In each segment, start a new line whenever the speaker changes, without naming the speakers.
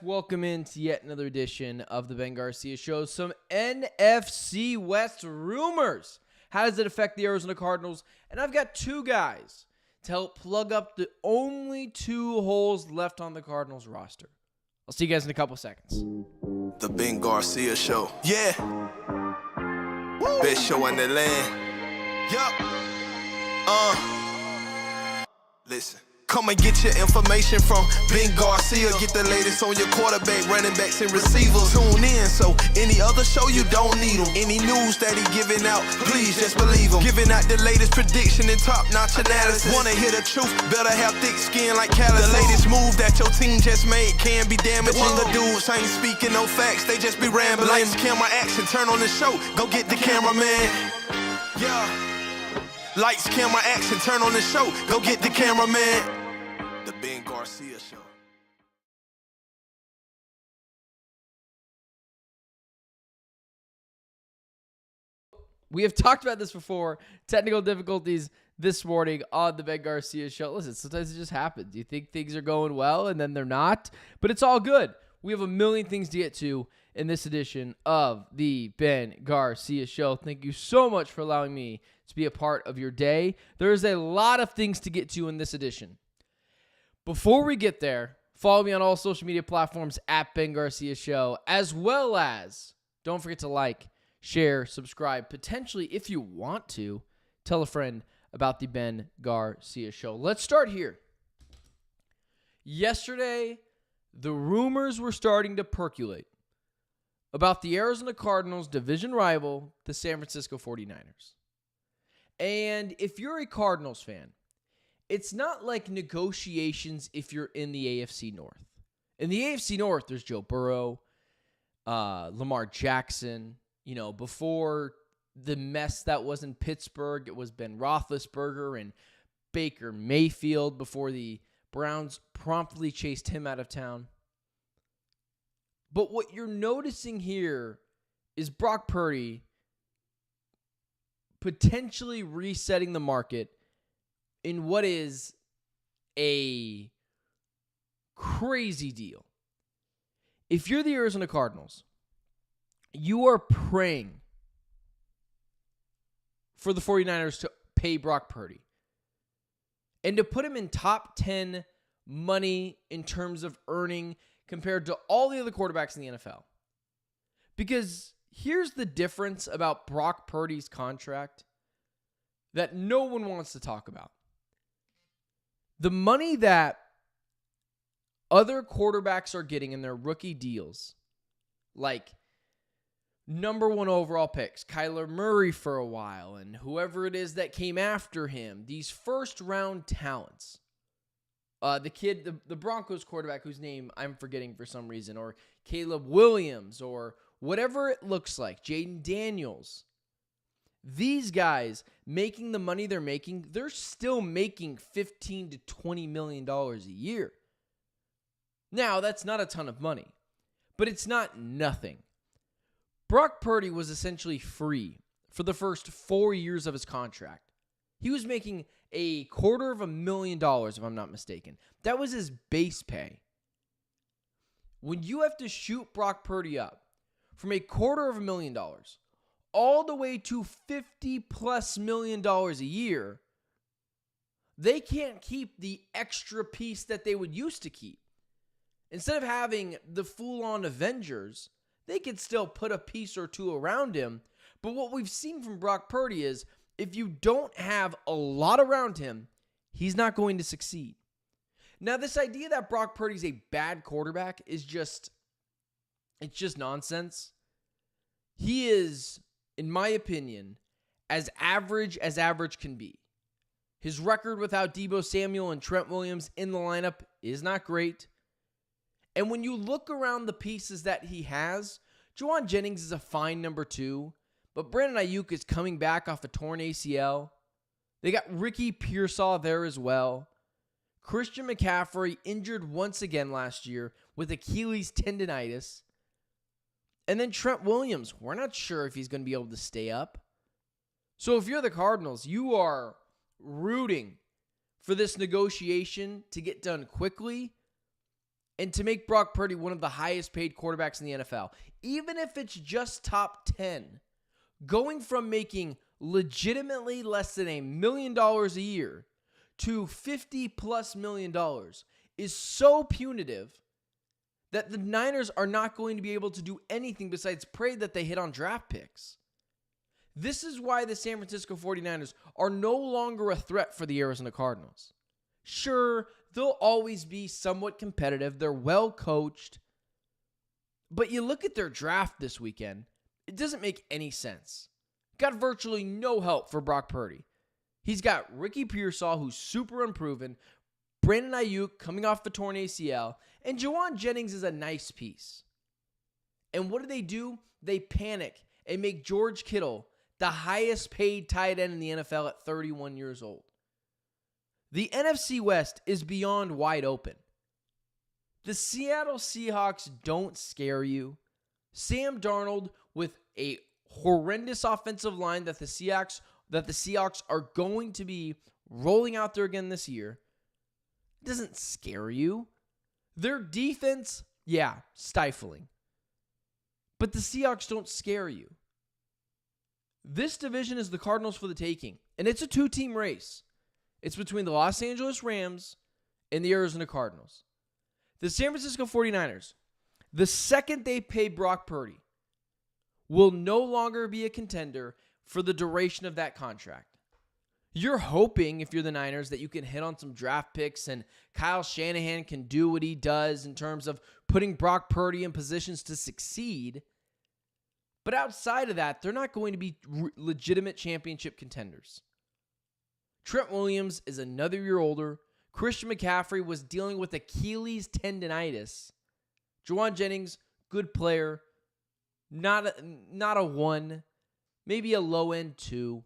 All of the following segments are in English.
welcome into yet another edition of the Ben Garcia Show. Some NFC West rumors. How does it affect the Arizona Cardinals? And I've got two guys to help plug up the only two holes left on the Cardinals roster. I'll see you guys in a couple seconds.
The Ben Garcia Show. Yeah. Woo. Best show in the land. Yup. Listen. Come and get your information from Ben Garcia. Get the latest on your quarterback, running backs, and receivers. Tune in, so any other show you don't need them. Any news that he giving out, please just believe him. Giving out the latest prediction and top-notch analysis. Wanna hear the truth, better have thick skin like callus. The latest move that your team just made can be damaging. The dudes ain't speaking no facts, they just be rambling. Lights, camera, action, turn on the show. Go get the cameraman. Yeah. Lights, camera, action, turn on the show. Go get the cameraman. The Ben Garcia Show.
We have talked about this before. Technical difficulties this morning on the Ben Garcia Show. Listen, sometimes it just happens. You think things are going well, and then they're not. But it's all good. We have a million things to get to in this edition of the Ben Garcia Show. Thank you so much for allowing me to be a part of your day. There's a lot of things to get to in this edition. Before we get there, follow me on all social media platforms at Ben Garcia Show, as well as don't forget to like, share, subscribe, potentially, if you want to, tell a friend about the Ben Garcia Show. Let's start here. Yesterday, the rumors were starting to percolate about the Arizona Cardinals' division rival, the San Francisco 49ers. And if you're a Cardinals fan, it's not like negotiations if you're in the AFC North. In the AFC North, there's Joe Burrow, Lamar Jackson. You know, before the mess that was in Pittsburgh, it was Ben Roethlisberger and Baker Mayfield before the Browns promptly chased him out of town. But what you're noticing here is Brock Purdy potentially resetting the market in what is a crazy deal. If you're the Arizona Cardinals, you are praying for the 49ers to pay Brock Purdy and to put him in top 10 money in terms of earning compared to all the other quarterbacks in the NFL. Because here's the difference about Brock Purdy's contract that no one wants to talk about. The money that other quarterbacks are getting in their rookie deals, like number one overall picks, Kyler Murray for a while, and whoever it is that came after him, these first-round talents. The Broncos quarterback whose name I'm forgetting for some reason, or Caleb Williams, or whatever it looks like, Jaden Daniels. These guys making the money they're making, they're still making $15 to $20 million a year. Now, that's not a ton of money, but it's not nothing. Brock Purdy was essentially free for the first 4 years of his contract. He was making $250,000, if I'm not mistaken. That was his base pay. When you have to shoot Brock Purdy up from $250,000 all the way to $50+ million a year, they can't keep the extra piece that they would used to keep. Instead of having the full-on Avengers, they could still put a piece or two around him. But what we've seen from Brock Purdy is if you don't have a lot around him, he's not going to succeed. Now, this idea that Brock Purdy's a bad quarterback is just nonsense. He is, in my opinion, as average can be. His record without Deebo Samuel and Trent Williams in the lineup is not great. And when you look around the pieces that he has, Juwan Jennings is a fine number 2, but Brandon Ayuk is coming back off a torn ACL. They got Ricky Pearsall there as well. Christian McCaffrey injured once again last year with Achilles tendonitis. And then Trent Williams, we're not sure if he's going to be able to stay up. So if you're the Cardinals, you are rooting for this negotiation to get done quickly and to make Brock Purdy one of the highest paid quarterbacks in the NFL, even if it's just top 10, going from making legitimately less than $1 million a year to $50+ million is so punitive that the Niners are not going to be able to do anything besides pray that they hit on draft picks. This is why the San Francisco 49ers are no longer a threat for the Arizona Cardinals. Sure, they'll always be somewhat competitive. They're well coached. But you look at their draft this weekend, it doesn't make any sense. Got virtually no help for Brock Purdy. He's got Ricky Pearsall, who's super unproven, Brandon Ayuk coming off the torn ACL, and Juwan Jennings is a nice piece. And what do? They panic and make George Kittle the highest paid tight end in the NFL at 31 years old. The NFC West is beyond wide open. The Seattle Seahawks don't scare you. Sam Darnold with a horrendous offensive line that the Seahawks are going to be rolling out there again this year, doesn't scare you. Their defense, stifling. But the Seahawks don't scare you. This division is the Cardinals for the taking, and it's a two-team race. It's between the Los Angeles Rams and the Arizona Cardinals. The San Francisco 49ers, the second they pay Brock Purdy, will no longer be a contender for the duration of that contract. You're hoping, if you're the Niners, that you can hit on some draft picks and Kyle Shanahan can do what he does in terms of putting Brock Purdy in positions to succeed. But outside of that, they're not going to be legitimate championship contenders. Trent Williams is another year older. Christian McCaffrey was dealing with Achilles tendonitis. Juwan Jennings, good player. Not a 1, maybe a low-end 2.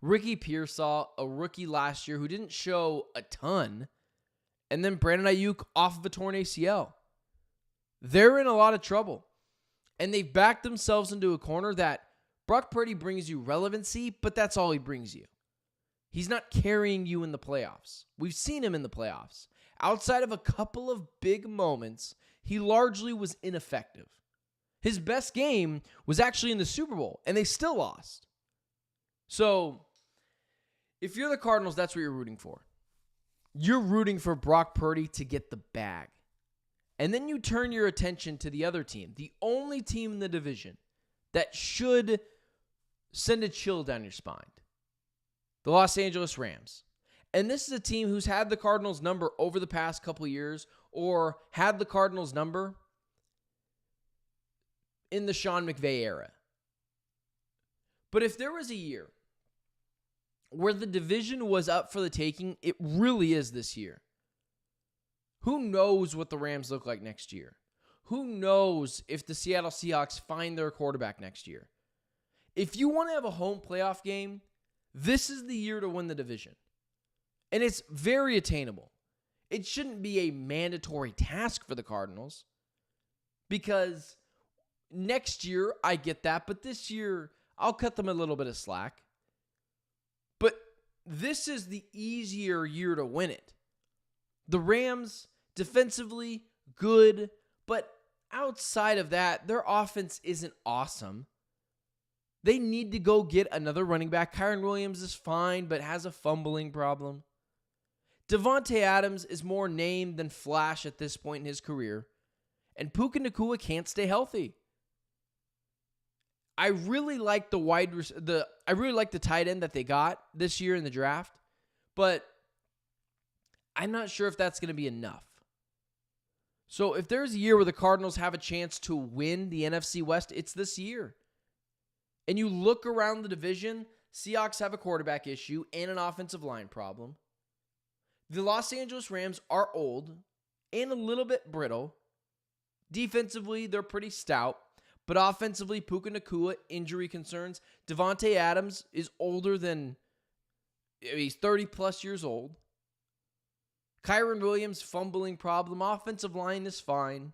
Ricky Pearsall, a rookie last year who didn't show a ton. And then Brandon Ayuk off of a torn ACL. They're in a lot of trouble. And they've backed themselves into a corner that Brock Purdy brings you relevancy, but that's all he brings you. He's not carrying you in the playoffs. We've seen him in the playoffs. Outside of a couple of big moments, he largely was ineffective. His best game was actually in the Super Bowl, and they still lost. So, if you're the Cardinals, that's what you're rooting for. You're rooting for Brock Purdy to get the bag. And then you turn your attention to the other team, the only team in the division that should send a chill down your spine. The Los Angeles Rams. And this is a team who's had the Cardinals' number over the past couple years, or had the Cardinals' number in the Sean McVay era. But if there was a year where the division was up for the taking, it really is this year. Who knows what the Rams look like next year? Who knows if the Seattle Seahawks find their quarterback next year? If you want to have a home playoff game, this is the year to win the division. And it's very attainable. It shouldn't be a mandatory task for the Cardinals, because next year, I get that, but this year, I'll cut them a little bit of slack. But this is the easier year to win it. The Rams, defensively, good, but outside of that, their offense isn't awesome. They need to go get another running back. Kyren Williams is fine, but has a fumbling problem. Devontae Adams is more name than flash at this point in his career. And Puka Nacua can't stay healthy. I really like the tight end that they got this year in the draft, but I'm not sure if that's going to be enough. So if there's a year where the Cardinals have a chance to win the NFC West, it's this year. And you look around the division, Seahawks have a quarterback issue and an offensive line problem. The Los Angeles Rams are old and a little bit brittle. Defensively, they're pretty stout. But offensively, Puka Nacua, injury concerns. Devontae Adams is older than, he's 30+ years old. Kyren Williams, fumbling problem. Offensive line is fine.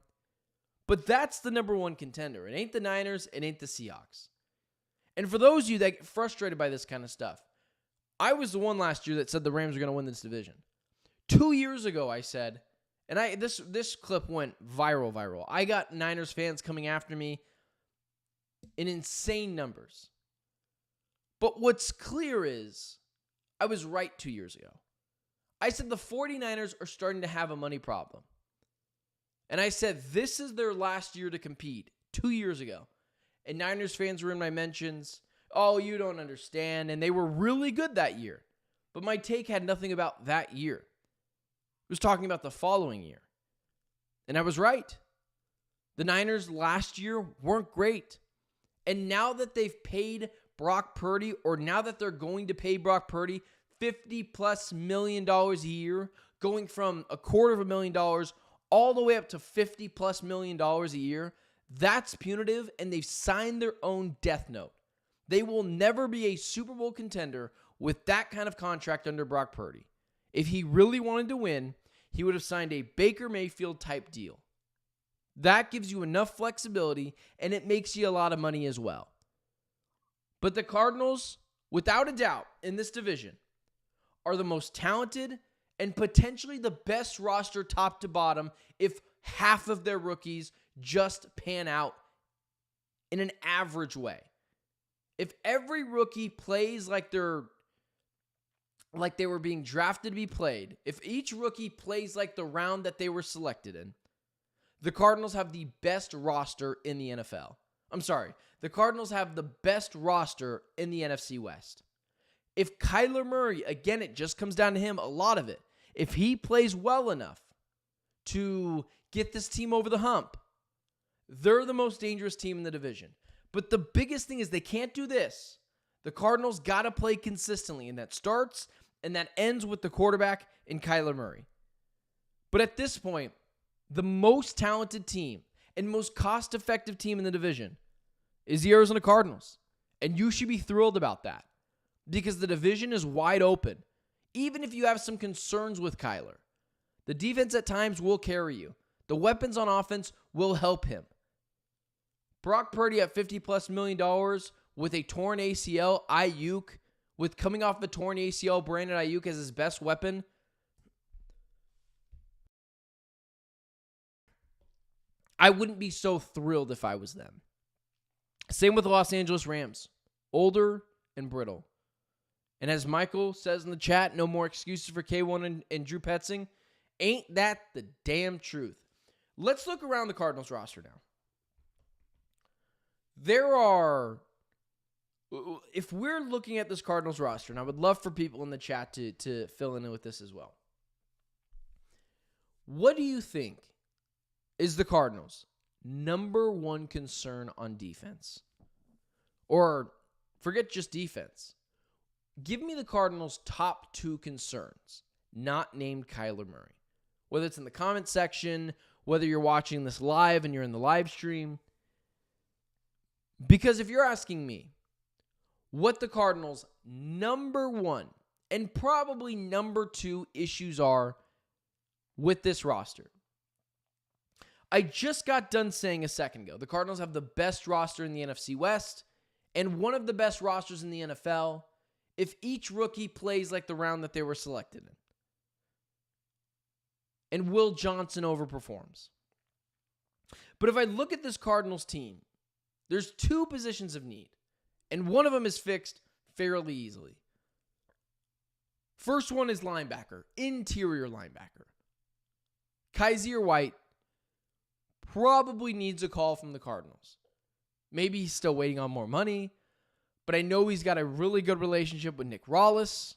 But that's the number one contender. It ain't the Niners. It ain't the Seahawks. And for those of you that get frustrated by this kind of stuff, I was the one last year that said the Rams are going to win this division. 2 years ago, I said, And this clip went viral. I got Niners fans coming after me in insane numbers. But what's clear is I was right 2 years ago. I said the 49ers are starting to have a money problem. And I said this is their last year to compete 2 years ago. And Niners fans were in my mentions. Oh, you don't understand. And they were really good that year. But my take had nothing about that year. It was talking about the following year. And I was right. The Niners last year weren't great. And now that they've paid Brock Purdy, or now that they're going to pay Brock Purdy $50+ million a year, going from $250,000 all the way up to $50+ million a year, that's punitive, and they've signed their own death note. They will never be a Super Bowl contender with that kind of contract under Brock Purdy. If he really wanted to win, he would have signed a Baker Mayfield type deal. That gives you enough flexibility, and it makes you a lot of money as well. But the Cardinals, without a doubt, in this division, are the most talented and potentially the best roster top to bottom if half of their rookies just pan out in an average way. If every rookie plays like they were being drafted to be played, if each rookie plays like the round that they were selected in, the Cardinals have the best roster in the NFL. I'm sorry, the Cardinals have the best roster in the NFC West. If Kyler Murray, again, it just comes down to him, a lot of it, if he plays well enough to get this team over the hump, they're the most dangerous team in the division. But the biggest thing is they can't do this. The Cardinals got to play consistently, and that starts and that ends with the quarterback in Kyler Murray. But at this point, the most talented team and most cost-effective team in the division is the Arizona Cardinals. And you should be thrilled about that because the division is wide open. Even if you have some concerns with Kyler, the defense at times will carry you. The weapons on offense will help him. Brock Purdy at $50+ million with a torn ACL, Ayuk, with coming off a torn ACL, Brandon Ayuk as his best weapon. I wouldn't be so thrilled if I was them. Same with the Los Angeles Rams. Older and brittle. And as Michael says in the chat, no more excuses for K1 and Drew Petzing. Ain't that the damn truth? Let's look around the Cardinals roster now. If we're looking at this Cardinals roster, and I would love for people in the chat to fill in with this as well. What do you think is the Cardinals' number one concern on defense? Or forget just defense. Give me the Cardinals' top two concerns, not named Kyler Murray. Whether it's in the comment section, whether you're watching this live and you're in the live stream. Because if you're asking me what the Cardinals' number one and probably number two issues are with this roster, I just got done saying a second ago, the Cardinals have the best roster in the NFC West and one of the best rosters in the NFL if each rookie plays like the round that they were selected in. And Will Johnson overperforms. But if I look at this Cardinals team, there's two positions of need, and one of them is fixed fairly easily. First one is linebacker, interior linebacker. Kaiser White probably needs a call from the Cardinals. Maybe he's still waiting on more money, but I know he's got a really good relationship with Nick Rawlis,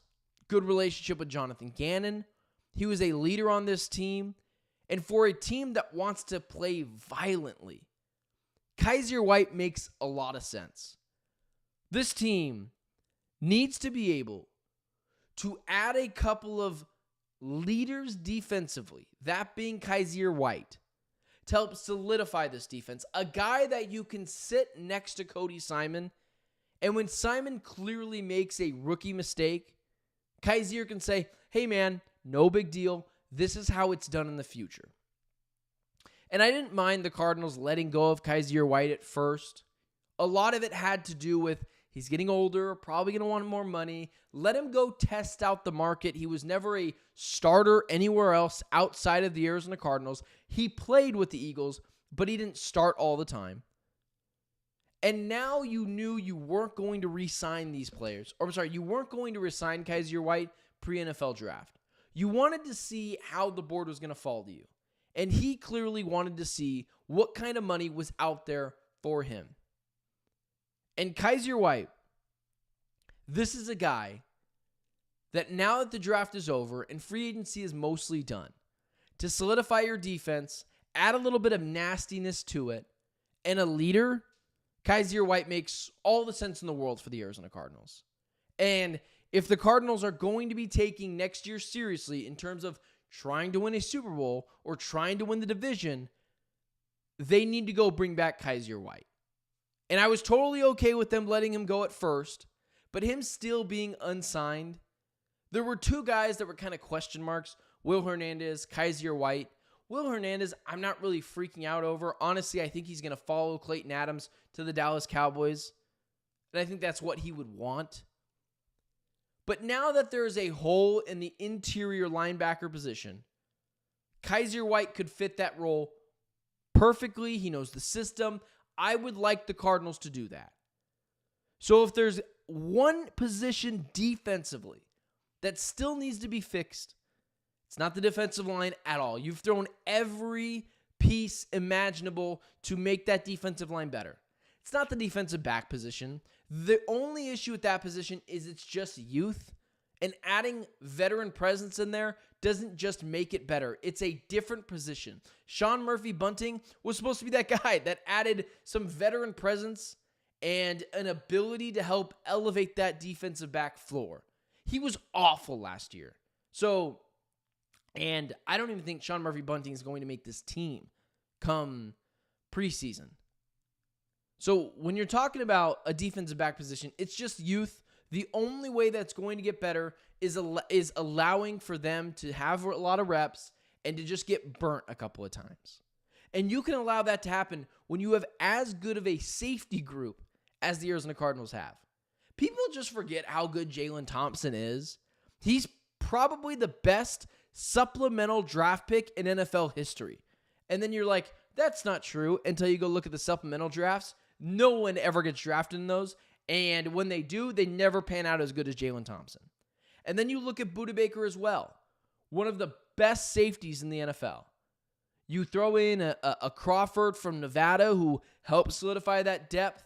good relationship with Jonathan Gannon. He was a leader on this team, and for a team that wants to play violently, Kaiser White makes a lot of sense. This team needs to be able to add a couple of leaders defensively, that being Kaiser White, to help solidify this defense. A guy that you can sit next to Cody Simon, and when Simon clearly makes a rookie mistake, Kaiser can say, hey man, no big deal. This is how it's done in the future. And I didn't mind the Cardinals letting go of Kaiser White at first. A lot of it had to do with He's getting older, probably going to want more money. Let him go test out the market. He was never a starter anywhere else outside of the Arizona Cardinals. He played with the Eagles, but he didn't start all the time. And now you knew you weren't going to re-sign these players. You weren't going to re-sign Kaiser White pre-NFL draft. You wanted to see how the board was going to fall to you. And he clearly wanted to see what kind of money was out there for him. And Kaiser White, this is a guy that now that the draft is over and free agency is mostly done, to solidify your defense, add a little bit of nastiness to it, and a leader, Kaiser White makes all the sense in the world for the Arizona Cardinals. And if the Cardinals are going to be taking next year seriously in terms of trying to win a Super Bowl or trying to win the division, they need to go bring back Kaiser White. And I was totally okay with them letting him go at first, but him still being unsigned, there were two guys that were kind of question marks, Will Hernandez, Kaiser White. Will Hernandez, I'm not really freaking out over. Honestly, I think he's going to follow Clayton Adams to the Dallas Cowboys, and I think that's what he would want. But now that there is a hole in the interior linebacker position, Kaiser White could fit that role perfectly. He knows the system. I would like the Cardinals to do that. So if there's one position defensively that still needs to be fixed, it's not the defensive line at all. You've thrown every piece imaginable to make that defensive line better. It's not the defensive back position. The only issue with that position is it's just youth, and adding veteran presence in there doesn't just make it better. It's a different position. Sean Murphy-Bunting was supposed to be that guy that added some veteran presence and an ability to help elevate that defensive back floor. He was awful last year. And I don't even think Sean Murphy-Bunting is going to make this team come preseason. So when you're talking about a defensive back position, it's just youth. The only way that's going to get better is allowing for them to have a lot of reps and to just get burnt a couple of times. And you can allow that to happen when you have as good of a safety group as the Arizona Cardinals have. People just forget how good Jalen Thompson is. He's probably the best supplemental draft pick in NFL history. And then you're like, that's not true until you go look at the supplemental drafts. No one ever gets drafted in those. And when they do, they never pan out as good as Jalen Thompson. And then you look at Budda Baker as well. One of the best safeties in the NFL. You throw in a Crawford from Nevada who helps solidify that depth.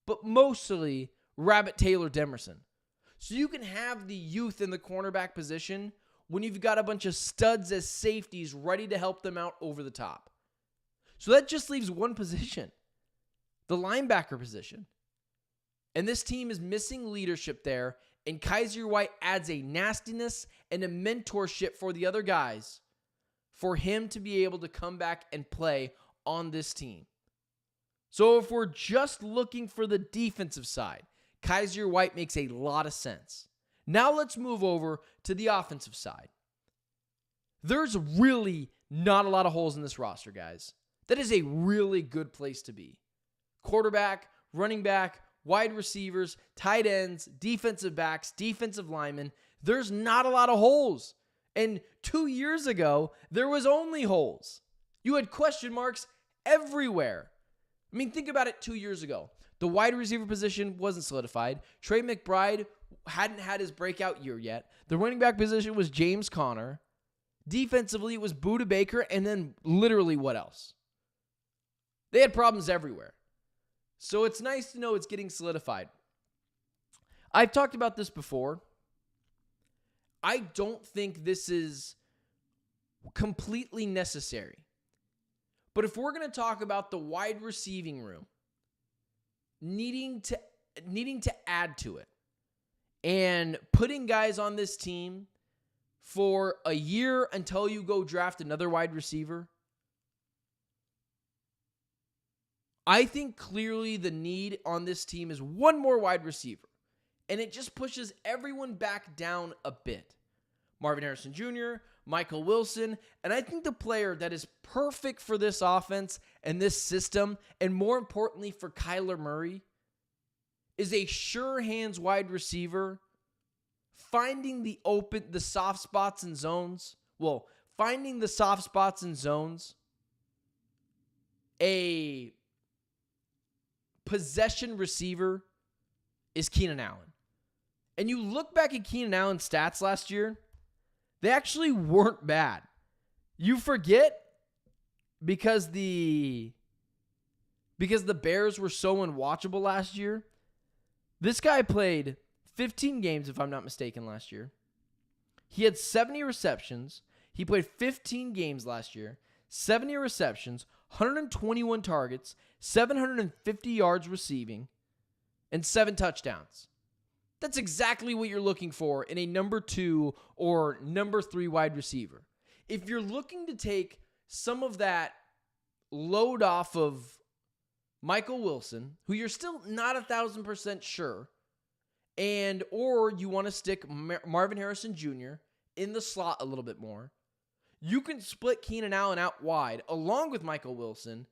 But mostly Rabbit Taylor Demerson. So you can have the youth in the cornerback position when you've got a bunch of studs as safeties ready to help them out over the top. So that just leaves one position, the linebacker position. And this team is missing leadership there, and Kaiser White adds a nastiness and a mentorship for the other guys for him to be able to come back and play on this team. So if we're just looking for the defensive side, Kaiser White makes a lot of sense. Now let's move over to the offensive side. There's really not a lot of holes in this roster, guys. That is a really good place to be. Quarterback, running back, wide receivers, tight ends, defensive backs, defensive linemen. There's not a lot of holes. And 2 years ago, there was only holes. You had question marks everywhere. I mean, think about it 2 years ago. The wide receiver position wasn't solidified. Trey McBride hadn't had his breakout year yet. The running back position was James Conner. Defensively, it was Budda Baker, and then literally what else? They had problems everywhere. So it's nice to know it's getting solidified. I've talked about this before. I don't think this is completely necessary. But if we're going to talk about the wide receiving room, needing to add to it and putting guys on this team for a year until you go draft another wide receiver, I think clearly the need on this team is one more wide receiver, and it just pushes everyone back down a bit. Marvin Harrison Jr., Michael Wilson, and I think the player that is perfect for this offense and this system, and more importantly for Kyler Murray, is a sure hands wide receiver, finding the soft spots and zones. Well, finding the soft spots and zones, a possession receiver is Keenan Allen. And you look back at Keenan Allen's stats last year, they actually weren't bad. You forget because the Bears were so unwatchable last year. This guy played 15 games, if I'm not mistaken, last year. He had 70 receptions. He played 15 games last year, 70 receptions, 121 targets, 750 yards receiving, and 7 touchdowns. That's exactly what you're looking for in a number 2 or number 3 wide receiver. If you're looking to take some of that load off of Michael Wilson, who you're still not 1,000% sure, or you want to stick Marvin Harrison Jr. in the slot a little bit more, you can split Keenan Allen out wide along with Michael Wilson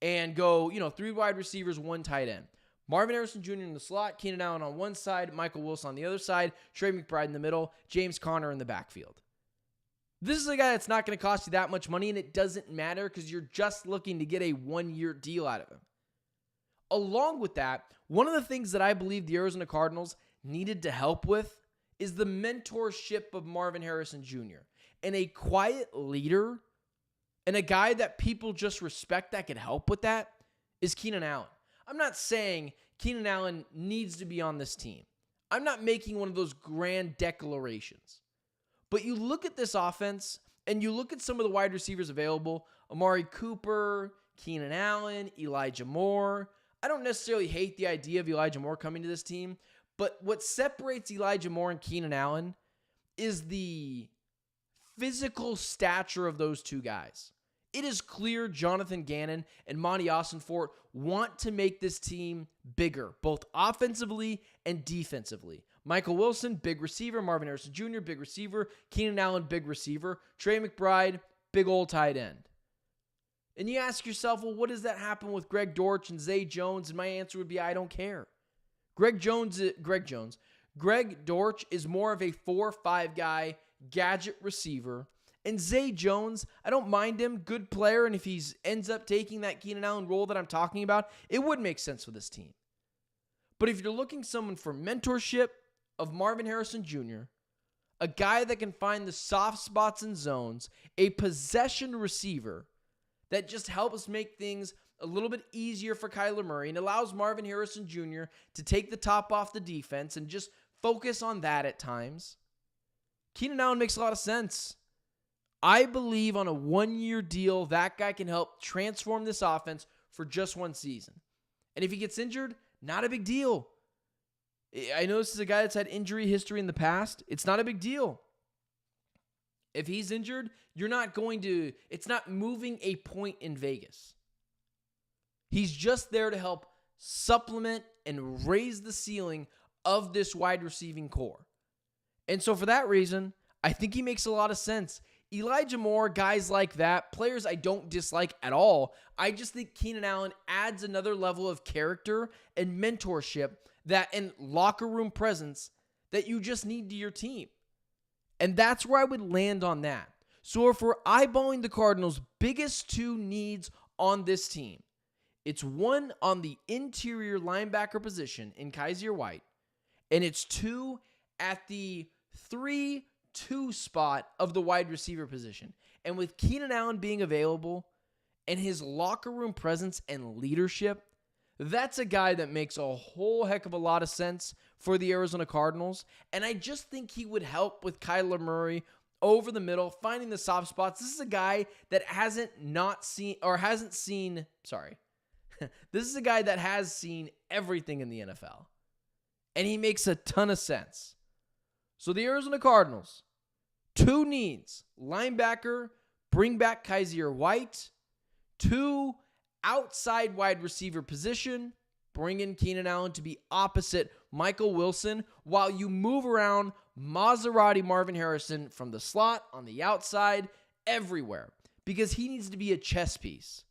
and go, 3 wide receivers, 1 tight end. Marvin Harrison Jr. in the slot, Keenan Allen on one side, Michael Wilson on the other side, Trey McBride in the middle, James Conner in the backfield. This is a guy that's not going to cost you that much money, and it doesn't matter because you're just looking to get a 1-year deal out of him. Along with that, one of the things that I believe the Arizona Cardinals needed to help with is the mentorship of Marvin Harrison Jr. And a quiet leader and a guy that people just respect that could help with that is Keenan Allen. I'm not saying Keenan Allen needs to be on this team. I'm not making one of those grand declarations. But you look at this offense and you look at some of the wide receivers available, Amari Cooper, Keenan Allen, Elijah Moore. I don't necessarily hate the idea of Elijah Moore coming to this team, but what separates Elijah Moore and Keenan Allen is the physical stature of those two guys. It is clear Jonathan Gannon and Monty Ossenfort want to make this team bigger, both offensively and defensively. Michael Wilson, big receiver. Marvin Harrison Jr., big receiver. Keenan Allen, big receiver. Trey McBride, big old tight end. And you ask yourself, well, what does that happen with Greg Dortch and Zay Jones? And my answer would be, I don't care. Greg Dortch is more of a 4-5 guy, gadget receiver. And Zay Jones, I don't mind him, good player, and if he ends up taking that Keenan Allen role that I'm talking about, it would make sense for this team. But if you're looking someone for mentorship of Marvin Harrison Jr., a guy that can find the soft spots and zones, a possession receiver that just helps make things a little bit easier for Kyler Murray and allows Marvin Harrison Jr. to take the top off the defense and just focus on that at times, Keenan Allen makes a lot of sense. I believe on a 1-year deal, that guy can help transform this offense for just 1 season. And if he gets injured, not a big deal. I know this is a guy that's had injury history in the past. It's not a big deal. If he's injured, it's not moving a point in Vegas. He's just there to help supplement and raise the ceiling of this wide receiving core. And so for that reason, I think he makes a lot of sense. Elijah Moore, guys like that, players I don't dislike at all. I just think Keenan Allen adds another level of character and mentorship and locker room presence that you just need to your team. And that's where I would land on that. So if we're eyeballing the Cardinals' biggest 2 needs on this team, it's 1 on the interior linebacker position in Kaiser White, and it's 2 at the 3-2 spot of the wide receiver position. And with Keenan Allen being available and his locker room presence and leadership, that's a guy that makes a whole heck of a lot of sense for the Arizona Cardinals. And I just think he would help with Kyler Murray over the middle, finding the soft spots. This is a guy that This is a guy that has seen everything in the NFL. And he makes a ton of sense. So the Arizona Cardinals, 2 needs. Linebacker, bring back Kaiser White. 2, outside wide receiver position, bring in Keenan Allen to be opposite Michael Wilson while you move around Maserati Marvin Harrison from the slot, on the outside, everywhere. Because he needs to be a chess piece.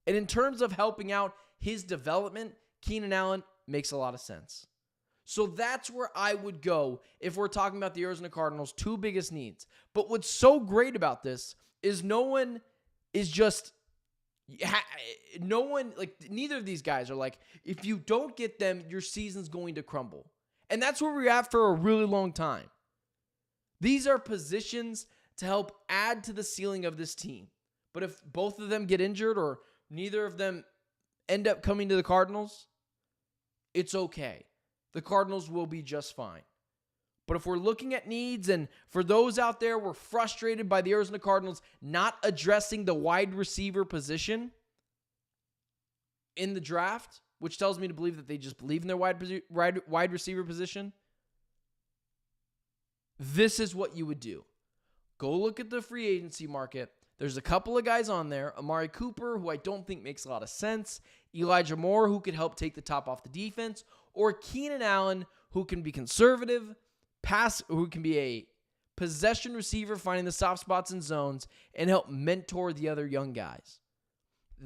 And in terms of helping out his development, Keenan Allen makes a lot of sense. So that's where I would go if we're talking about the Arizona Cardinals' two biggest needs. But what's so great about this is neither of these guys are like, if you don't get them, your season's going to crumble. And that's where we're at for a really long time. These are positions to help add to the ceiling of this team. But if both of them get injured or neither of them end up coming to the Cardinals, it's okay. The Cardinals will be just fine. But if we're looking at needs, and for those out there, we're frustrated by the Arizona Cardinals not addressing the wide receiver position in the draft, which tells me to believe that they just believe in their wide receiver position, this is what you would do. Go look at the free agency market. There's a couple of guys on there. Amari Cooper, who I don't think makes a lot of sense. Elijah Moore, who could help take the top off the defense. Or Keenan Allen, who can be conservative, who can be a possession receiver, finding the soft spots and zones, and help mentor the other young guys.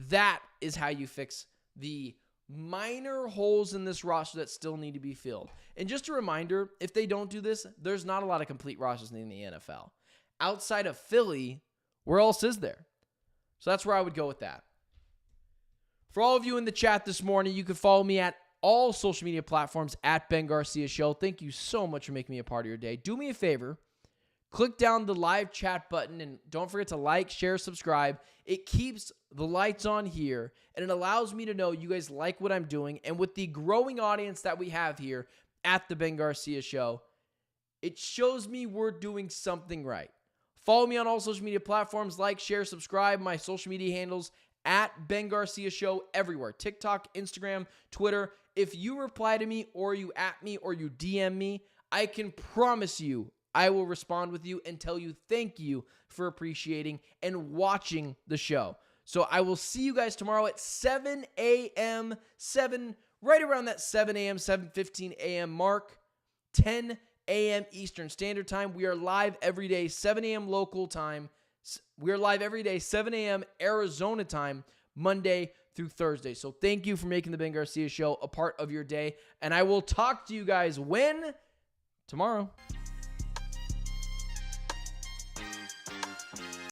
That is how you fix the minor holes in this roster that still need to be filled. And just a reminder, if they don't do this, there's not a lot of complete rosters in the NFL. Outside of Philly, where else is there? So that's where I would go with that. For all of you in the chat this morning, you can follow me at all social media platforms at Ben Garcia Show. Thank you so much for making me a part of your day. Do me a favor. Click down the live chat button and don't forget to like, share, subscribe. It keeps the lights on here and it allows me to know you guys like what I'm doing. And with the growing audience that we have here at the Ben Garcia Show, it shows me we're doing something right. Follow me on all social media platforms. Like, share, subscribe. My social media handles at Ben Garcia Show everywhere. TikTok, Instagram, Twitter. If you reply to me or you at me or you DM me, I can promise you I will respond with you and tell you thank you for appreciating and watching the show. So I will see you guys tomorrow at 7 a.m., right around that 7 a.m., 7:15 a.m. mark, 10 a.m. Eastern Standard Time. We are live every day, 7 a.m. local time. We are live every day, 7 a.m. Arizona time, Monday through Thursday. So thank you for making the Ben Garcia Show a part of your day. And I will talk to you guys when? Tomorrow.